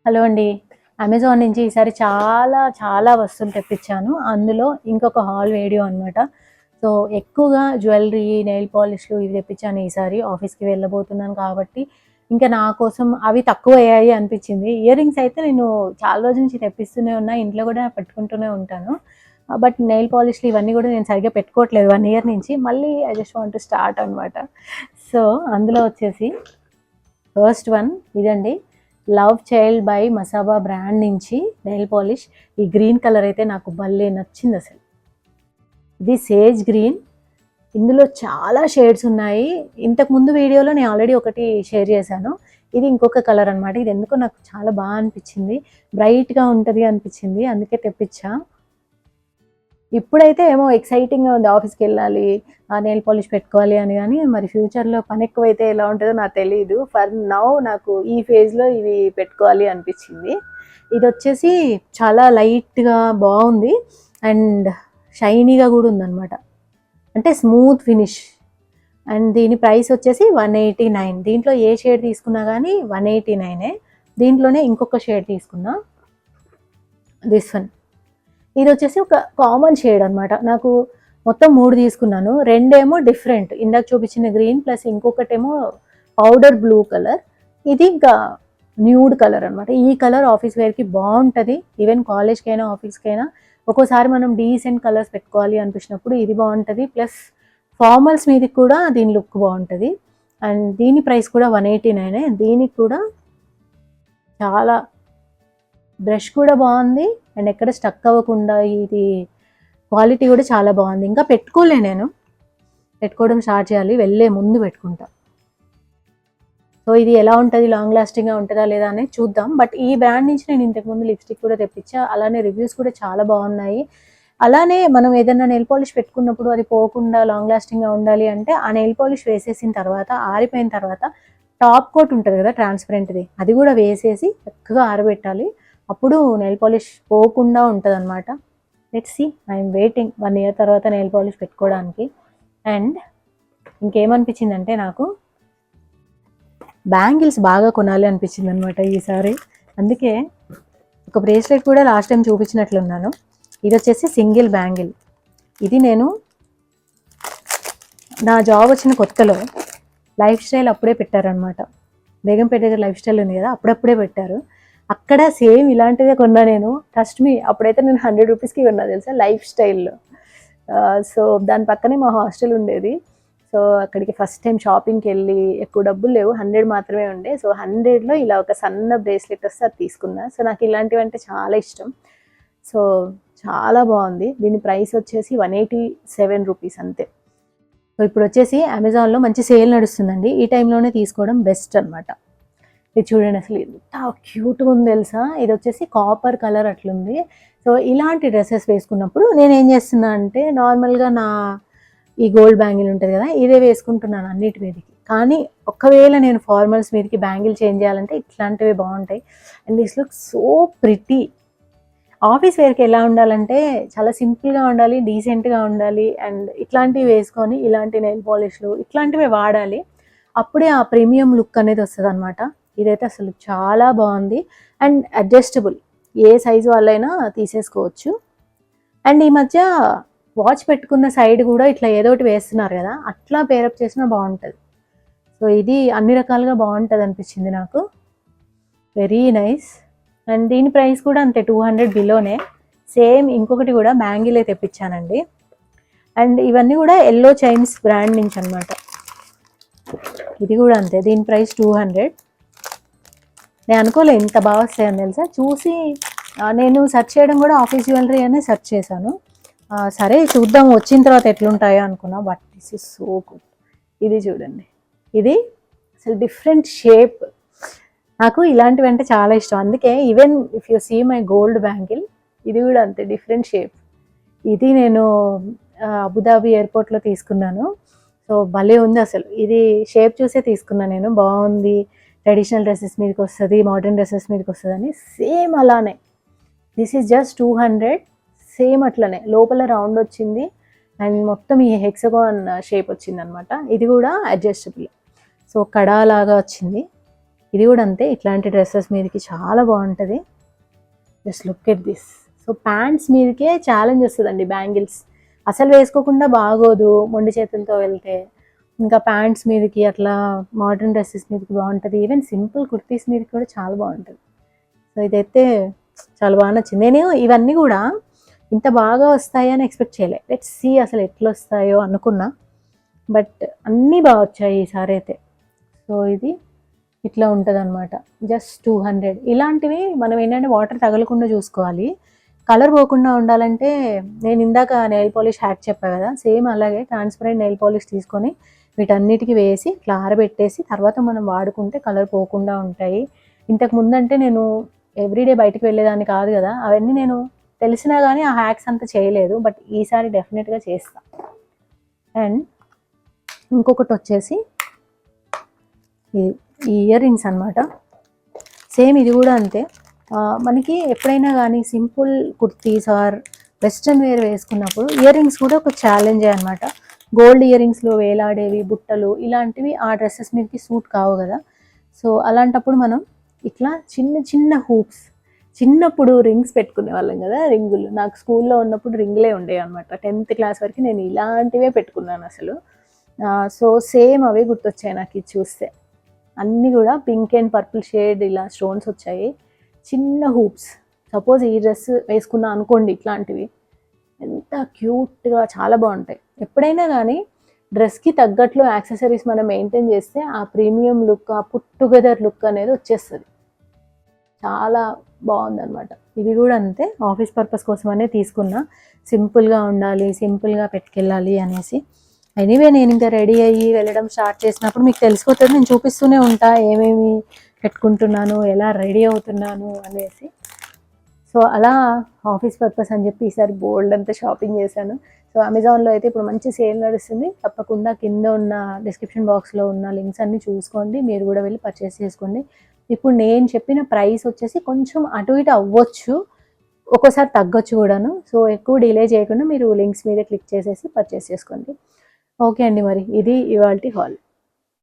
Hello అండి. Amazon నుంచి ఈసారి చాలా చాలా వస్తువులు తెప్పించాను. అందులో ఇంకొక హాల్ వీడియో అనమాట. సో, ఎక్కువగా జ్యువెలరీ, నెయిల్ పాలిష్‌లు ఇవి తెప్పించాను ఈసారి. ఆఫీస్‌కి వెళ్ళబోతున్నాను కాబట్టి, ఇంకా నా కోసం అవి తక్కువయ్యాయి అనిపించింది. ఇయర్ రింగ్స్ అయితే నేను చాలా రోజుల నుంచి తెప్పిస్తూనే ఉన్నా. ఇంట్లో కూడా పెట్టుకుంటూనే ఉంటాను. బట్ నెయిల్ పాలిష్‌లు ఇవన్నీ కూడా నేను సరిగ్గా పెట్టుకోవట్లేదు 1 ఇయర్ నుంచి. మళ్ళీ I just want to start అనమాట. సో, అందులో వచ్చేసి ఫస్ట్ వన్ ఇదండి. Love child by Masaba brand నుంచి నెయిల్ పాలిష్. ఈ గ్రీన్ కలర్ అయితే నాకు భలే నచ్చింది అసలు. ఇది సేజ్ గ్రీన్. ఇందులో చాలా షేడ్స్ ఉన్నాయి. ఇంతకుముందు వీడియోలో నేను ఆల్రెడీ ఒకటి షేర్ చేశాను. ఇది ఇంకొక కలర్ అనమాట. ఇది ఎందుకో నాకు చాలా బాగా అనిపించింది. బ్రైట్గా ఉంటుంది అనిపించింది, అందుకే తెప్పించా. ఇప్పుడైతే ఏమో ఎక్సైటింగ్గా ఉంది, ఆఫీస్కి వెళ్ళాలి, నెయిల్ పాలిష్ పెట్టుకోవాలి అని. కానీ మరి ఫ్యూచర్లో పని ఎక్కువైతే ఎలా ఉంటుందో నాకు తెలియదు. ఫర్ నౌ నాకు ఈ ఫేజ్లో ఇవి పెట్టుకోవాలి అనిపించింది. ఇది వచ్చేసి చాలా లైట్గా బాగుంది అండ్ షైనీగా కూడా ఉందన్నమాట. అంటే స్మూత్ ఫినిష్. అండ్ దీని ప్రైస్ వచ్చేసి 189. దీంట్లో ఏ షేడ్ తీసుకున్నా కానీ 189. దీంట్లోనే ఇంకొక షేడ్ తీసుకున్నా, దిస్ వన్. ఇది వచ్చేసి ఒక కామన్ షేడ్ అనమాట. నాకు మొత్తం 3 తీసుకున్నాను. 2 ఏమో డిఫరెంట్, ఇందాక చూపించిన గ్రీన్ ప్లస్ ఇంకొకటేమో పౌడర్ బ్లూ కలర్. ఇది ఇంకా న్యూడ్ కలర్ అనమాట. ఈ కలర్ ఆఫీస్ వేర్కి బాగుంటుంది. ఈవెన్ కాలేజ్కైనా ఆఫీస్కైనా ఒక్కోసారి మనం డీసెంట్ కలర్స్ పెట్టుకోవాలి అనిపించినప్పుడు ఇది బాగుంటుంది. ప్లస్ ఫార్మల్స్ మీదకి కూడా దీని లుక్ బాగుంటుంది. అండ్ దీని ప్రైస్ కూడా 189. దీనికి కూడా చాలా బ్రష్ కూడా బాగుంది అండ్ ఎక్కడ స్టక్ అవ్వకుండా ఇది క్వాలిటీ కూడా చాలా బాగుంది. ఇంకా పెట్టుకోలే, నేను పెట్టుకోవడం స్టార్ట్ చేయాలి, వెళ్ళే ముందు పెట్టుకుంటా. సో ఇది ఎలా ఉంటుంది, లాంగ్ లాస్టింగ్గా ఉంటుందా లేదా అనేది చూద్దాం. బట్ ఈ బ్రాండ్ నుంచి నేను ఇంతకుముందు లిప్స్టిక్ కూడా తెప్పించా. అలానే రివ్యూస్ కూడా చాలా బాగున్నాయి. అలానే మనం ఏదైనా నెయిల్ పాలిష్ పెట్టుకున్నప్పుడు అది పోకుండా లాంగ్ లాస్టింగ్గా ఉండాలి అంటే ఆ నెయిల్ పాలిష్ వేసేసిన తర్వాత, ఆరిపోయిన తర్వాత టాప్ కోట్ ఉంటుంది కదా ట్రాన్స్పరెంట్ది, అది కూడా వేసేసి చక్కగా ఆరబెట్టాలి. అప్పుడు నెయిల్ పాలిష్ పోకుండా ఉంటుంది అనమాట. Let's see, I'm waiting 1 year తర్వాత నెయిల్ పాలిష్ పెట్టుకోవడానికి. అండ్ ఇంకేమనిపించిందంటే నాకు బ్యాంగిల్స్ బాగా కొనాలి అనిపించింది అనమాట ఈసారి. అందుకే ఒక బ్రేస్లెట్ కూడా లాస్ట్ టైం చూపించినట్లున్నాను. ఇది వచ్చేసి సింగిల్ బ్యాంగిల్. ఇది నేను నా జాబ్ వచ్చిన కొత్తలో లైఫ్ స్టైల్ అప్పుడే పెట్టారనమాట. బేగంపేట దగ్గర లైఫ్ స్టైల్ ఉంది కదా, అప్పుడప్పుడే పెట్టారు. అక్కడ సేమ్ ఇలాంటిదే కొన్నా నేను. ట్రస్ట్ మీ, అప్పుడైతే నేను 100 రూపీస్కి కొన్నా తెలుసా, లైఫ్ స్టైల్లో. సో దాని పక్కనే మా హాస్టల్ ఉండేది. సో అక్కడికి ఫస్ట్ టైం షాపింగ్కి వెళ్ళి, ఎక్కువ డబ్బులు లేవు, 100 మాత్రమే ఉండే. సో 100లో ఇలా ఒక సన్న బ్రేస్లెట్ వస్తే అది తీసుకున్నా. సో నాకు ఇలాంటివి అంటే చాలా ఇష్టం. సో చాలా బాగుంది. దీని ప్రైస్ వచ్చేసి 187 రూపీస్ అంతే. సో ఇప్పుడు వచ్చేసి అమెజాన్లో మంచి సేల్ నడుస్తుందండి. ఈ టైంలోనే తీసుకోవడం బెస్ట్ అనమాట. ఇది చూడండి అసలు ఎంత క్యూట్గా ఉంది తెలుసా. ఇది వచ్చేసి కాపర్ కలర్ అట్లుంది. సో ఇలాంటి డ్రెస్సెస్ వేసుకున్నప్పుడు నేను ఏం చేస్తున్నా అంటే, నార్మల్గా నా ఈ గోల్డ్ బ్యాంగిల్ ఉంటుంది కదా, ఇదే వేసుకుంటున్నాను అన్నిటి మీదకి. కానీ ఒకవేళ నేను ఫార్మల్స్ మీదకి బ్యాంగిల్ చేంజ్ చేయాలంటే ఇట్లాంటివి బాగుంటాయి. And this look so pretty. Office వేర్కి ఎలా ఉండాలంటే చాలా సింపుల్గా ఉండాలి, డీసెంట్గా ఉండాలి. అండ్ ఇట్లాంటివి వేసుకొని ఇలాంటి నెయిల్ పాలిష్లు ఇట్లాంటివి వాడాలి. అప్పుడే ఆ ప్రీమియం లుక్ అనేది వస్తుంది అనమాట. ఇదైతే అసలు చాలా బాగుంది. అండ్ అడ్జస్టబుల్, ఏ సైజు వాళ్ళైనా తీసేసుకోవచ్చు. అండ్ ఈ మధ్య వాచ్ పెట్టుకున్న సైడ్ కూడా ఇట్లా ఏదో ఒకటి వేస్తున్నారు కదా, అట్లా పేరప్ చేసినా బాగుంటుంది. సో ఇది అన్ని రకాలుగా బాగుంటుంది అనిపించింది నాకు. Very nice. అండ్ దీని ప్రైస్ కూడా అంతే, 200 బిలోనే. సేమ్ ఇంకొకటి కూడా బ్యాంగిల్ అయితే తెప్పించానండి. అండ్ ఇవన్నీ కూడా ఎల్లో చైన్స్ బ్రాండ్ నుంచి అనమాట. ఇది కూడా అంతే, దీని ప్రైస్ 200. నేను అనుకోలే ఇంత బాగా వస్తాయని తెలుసా. చూసి నేను సెర్చ్ చేయడం కూడా ఆఫీస్ జ్యువెలరీ అనే సెర్చ్ చేశాను. సరే చూద్దాం వచ్చిన తర్వాత ఎట్లుంటాయో అనుకున్నా. But this is so good. ఇది చూడండి, ఇది అసలు డిఫరెంట్ షేప్. నాకు ఇలాంటివి అంటే చాలా ఇష్టం. అందుకే even if you see my gold bangle, ఇది కూడా అంతే డిఫరెంట్ షేప్. ఇది నేను అబుదాబి ఎయిర్పోర్ట్లో తీసుకున్నాను. సో భలే ఉంది అసలు. ఇది షేప్ చూసే తీసుకున్నాను నేను, బాగుంది, ట్రెడిషనల్ డ్రెస్సెస్ మీదకి వస్తుంది, మోడర్న్ డ్రెస్సెస్ మీదకి వస్తుంది అని. సేమ్ అలానే. This is just 200. సేమ్ అట్లనే లోపల రౌండ్ వచ్చింది అండ్ మొత్తం ఈ హెక్సగాన్ షేప్ వచ్చింది అనమాట. ఇది కూడా అడ్జస్టబుల్. సో కడా లాగా వచ్చింది. ఇది కూడా అంతే, ఇట్లాంటి డ్రెస్సెస్ మీదకి చాలా బాగుంటుంది. Just look at this. So pants మీదకే ఛాలెంజ్ వస్తుందండి బ్యాంగిల్స్. అసలు వేసుకోకుండా బాగోదు మొండి చేతులతో వెళ్తే. ఇంకా ప్యాంట్స్ మీదకి అట్లా మోడర్న్ డ్రెస్సెస్ మీదకి బాగుంటుంది. ఈవెన్ సింపుల్ కుర్తీస్ మీదకి కూడా చాలా బాగుంటుంది. సో ఇదైతే చాలా బాగా నచ్చింది. నేను ఇవన్నీ కూడా ఇంత బాగా వస్తాయి అని ఎక్స్పెక్ట్ చేయలే. లెట్స్ సీ అసలు ఎట్లా వస్తాయో అనుకున్నా, బట్ అన్నీ బాగా వచ్చాయి ఈసారి అయితే. సో ఇది ఇట్లా ఉంటుంది అనమాట. జస్ట్ 200. ఇలాంటివి మనం ఏంటంటే వాటర్ తగలకుండా చూసుకోవాలి. కలర్ పోకుండా ఉండాలంటే నేను ఇందాక నెయిల్ పాలిష్ హ్యాక్ చెప్పా కదా, సేమ్ అలాగే ట్రాన్స్పరెంట్ నెయిల్ పాలిష్ తీసుకొని వీటన్నిటికీ వేసి ఇట్లా ఆరబెట్టేసి తర్వాత మనం వాడుకుంటే కలర్ పోకుండా ఉంటాయి. ఇంతకు ముందంటే నేను ఎవ్రీడే బయటికి వెళ్ళేదాన్ని కాదు కదా, అవన్నీ నేను తెలిసినా కానీ ఆ హ్యాక్స్ అంతా చేయలేదు. బట్ ఈసారి డెఫినెట్గా చేస్తా. అండ్ ఇంకొకటి వచ్చేసి ఈ ఇయర్ రింగ్స్ అనమాట. సేమ్ ఇది కూడా అంతే. మనకి ఎప్పుడైనా కానీ simple kurtis or western wear వేసుకున్నప్పుడు ఇయర్ రింగ్స్ కూడా ఒక ఛాలెంజే అనమాట. గోల్డ్ ఇయర్ రింగ్స్లో వేలాడేవి బుట్టలు ఇలాంటివి ఆ డ్రెస్సెస్ మీదకి సూట్ కావు కదా. సో అలాంటప్పుడు మనం ఇట్లా చిన్న చిన్న హూప్స్, చిన్నప్పుడు రింగ్స్ పెట్టుకునే వాళ్ళం కదా, రింగులు. నాకు స్కూల్లో ఉన్నప్పుడు రింగులే ఉండేవి అనమాట. 10th క్లాస్ వరకు నేను ఇలాంటివే పెట్టుకున్నాను అసలు. సో సేమ్ అవే గుర్తొచ్చాయి నాకు ఇది చూస్తే. అన్నీ కూడా పింక్ అండ్ పర్పుల్ షేడ్ ఇలా స్టోన్స్ వచ్చాయి. చిన్న హూప్స్. సపోజ్ ఈ డ్రెస్ వేసుకున్నా అనుకోండి, ఇట్లాంటివి ఎంత క్యూట్గా చాలా బాగుంటాయి. ఎప్పుడైనా కానీ డ్రెస్కి తగ్గట్లు యాక్సెసరీస్ మనం మెయింటైన్ చేస్తే ఆ ప్రీమియం లుక్, ఆ పుట్ టుగెదర్ లుక్ అనేది వచ్చేస్తుంది. చాలా బాగుందన్నమాట. ఇవి కూడా అంతే, ఆఫీస్ పర్పస్ కోసమనే తీసుకున్నా. సింపుల్గా ఉండాలి, సింపుల్గా పెట్టుకెళ్ళాలి అనేసి. ఎనీవే నేను ఇంకా రెడీ అయ్యి వెళ్ళడం స్టార్ట్ చేసినప్పుడు మీకు తెలిసిపోతుంది. నేను చూపిస్తూనే ఉంటా ఏమేమి పెట్టుకుంటున్నాను, ఎలా రెడీ అవుతున్నాను అనేసి. సో అలా ఆఫీస్ పర్పస్ అని చెప్పి ఈసారి బోల్డ్ అంతా షాపింగ్ చేశాను. సో అమెజాన్లో అయితే ఇప్పుడు మంచి సేల్ నడుస్తుంది. తప్పకుండా కింద ఉన్న డిస్క్రిప్షన్ బాక్స్లో ఉన్న లింక్స్ అన్నీ చూసుకోండి, మీరు కూడా వెళ్ళి పర్చేస్ చేసుకోండి. ఇప్పుడు నేను చెప్పిన ప్రైస్ వచ్చేసి కొంచెం అటు ఇటు అవ్వచ్చు, ఒక్కోసారి తగ్గొచ్చు కూడాను. సో ఎక్కువ డిలే చేయకుండా మీరు లింక్స్ మీద క్లిక్ చేసేసి పర్చేస్ చేసుకోండి. ఓకే అండి, మరి ఇది ఇవాల్టి హాల్.